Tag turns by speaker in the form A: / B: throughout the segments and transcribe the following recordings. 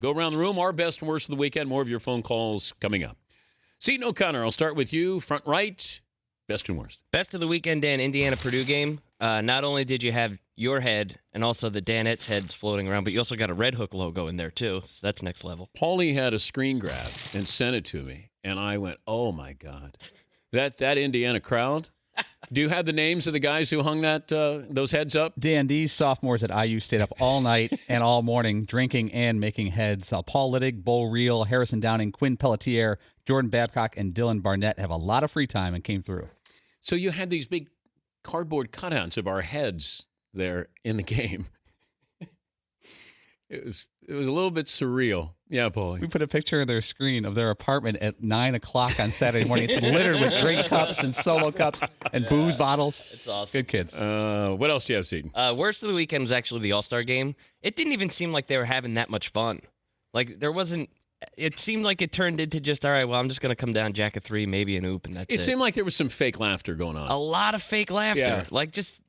A: Go around the room. Our best and worst of the weekend. More of your phone calls coming up. Seton O'Connor, I'll start with you. Front right, best and worst.
B: Best of the weekend, Dan, Indiana-Purdue game. Not only did you have your head and also the Danettes heads floating around, but you also got a Red Hook logo in there, too. So that's next level.
A: Paulie had a screen grab and sent it to me, and I went, oh, my God. That Indiana crowd. Do you have the names of the guys who hung those heads up?
C: Dan, these sophomores at IU stayed up all night and all morning drinking and making heads. Paul Littig, Bo Reel, Harrison Downing, Quinn Pelletier, Jordan Babcock, and Dylan Barnett have a lot of free time and came through.
A: So you had these big cardboard cutouts of our heads there in the game. It was a little bit surreal. Yeah, Paulie.
C: We put a picture of their screen of their apartment at 9 o'clock on Saturday morning. It's littered with drink cups and solo cups and booze bottles.
B: It's awesome.
C: Good kids.
A: What else do you have, Seton?
B: Worst of the weekend was actually the All-Star game. It didn't even seem like they were having that much fun. Like, there wasn't... It seemed like it turned into just, all right, well, I'm just going to come down, jack a three, maybe an oop, and that's it.
A: It seemed like there was some fake laughter going on.
B: A lot of fake laughter.
A: Yeah.
B: Like, just...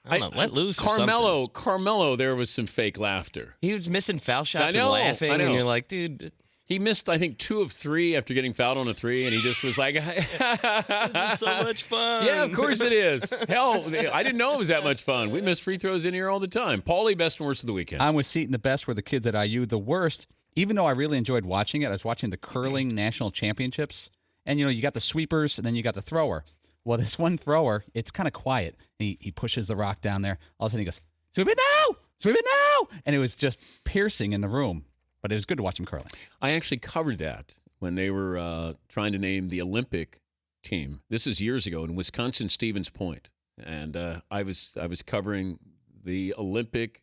B: I don't know, let loose or something.
A: Carmelo, there was some fake laughter.
B: He was missing foul shots
A: I know,
B: and laughing,
A: I know.
B: and you're like, dude...
A: He missed, I think, 2 of 3 after getting fouled on a 3, and he just was like,
B: This is so much fun.
A: yeah, of course it is. Hell, I didn't know it was that much fun. We miss free throws in here all the time. Paulie, best and worst of the weekend.
C: I'm with Seton. The best were the kids at IU. The worst, even though I really enjoyed watching it, I was watching the curling national championships. And, you got the sweepers, and then you got the thrower. Well, this one thrower, it's kind of quiet. He pushes the rock down there. All of a sudden he goes, sweep it now! Sweep it now! And it was just piercing in the room. But it was good to watch him curling.
A: I actually covered that when they were trying to name the Olympic team. This is years ago in Wisconsin, Stevens Point. And I was covering the Olympic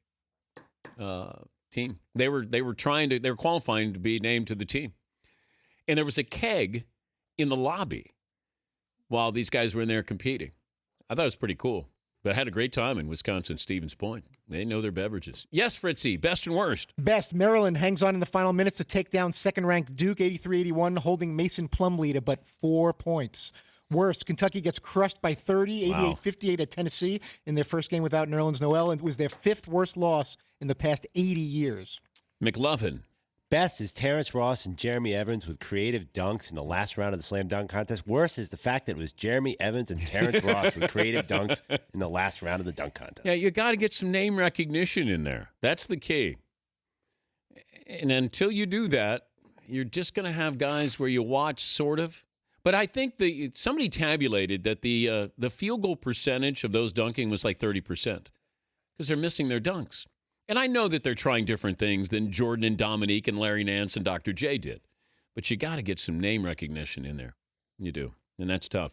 A: team. They were qualifying to be named to the team. And there was a keg in the lobby while these guys were in there competing. I thought it was pretty cool. But I had a great time in Wisconsin, Stevens Point. They know their beverages. Yes, Fritzy, best and worst.
D: Best, Maryland hangs on in the final minutes to take down second-ranked Duke 83-81, holding Mason Plumlee to but 4 points. Worst, Kentucky gets crushed by 30, 88-58 at Tennessee in their first game without Nerlens Noel, and it was their 5th worst loss in the past 80 years.
A: McLovin.
E: Best is Terrence Ross and Jeremy Evans with creative dunks in the last round of the slam dunk contest. Worst is the fact that it was Jeremy Evans and Terrence Ross with creative dunks in the last round of the dunk contest.
A: Yeah, you got to get some name recognition in there. That's the key. And until you do that, you're just going to have guys where you watch sort of. But I think somebody tabulated that the field goal percentage of those dunking was like 30% because they're missing their dunks. And I know that they're trying different things than Jordan and Dominique and Larry Nance and Dr. J did. But you got to get some name recognition in there. You do. And that's tough.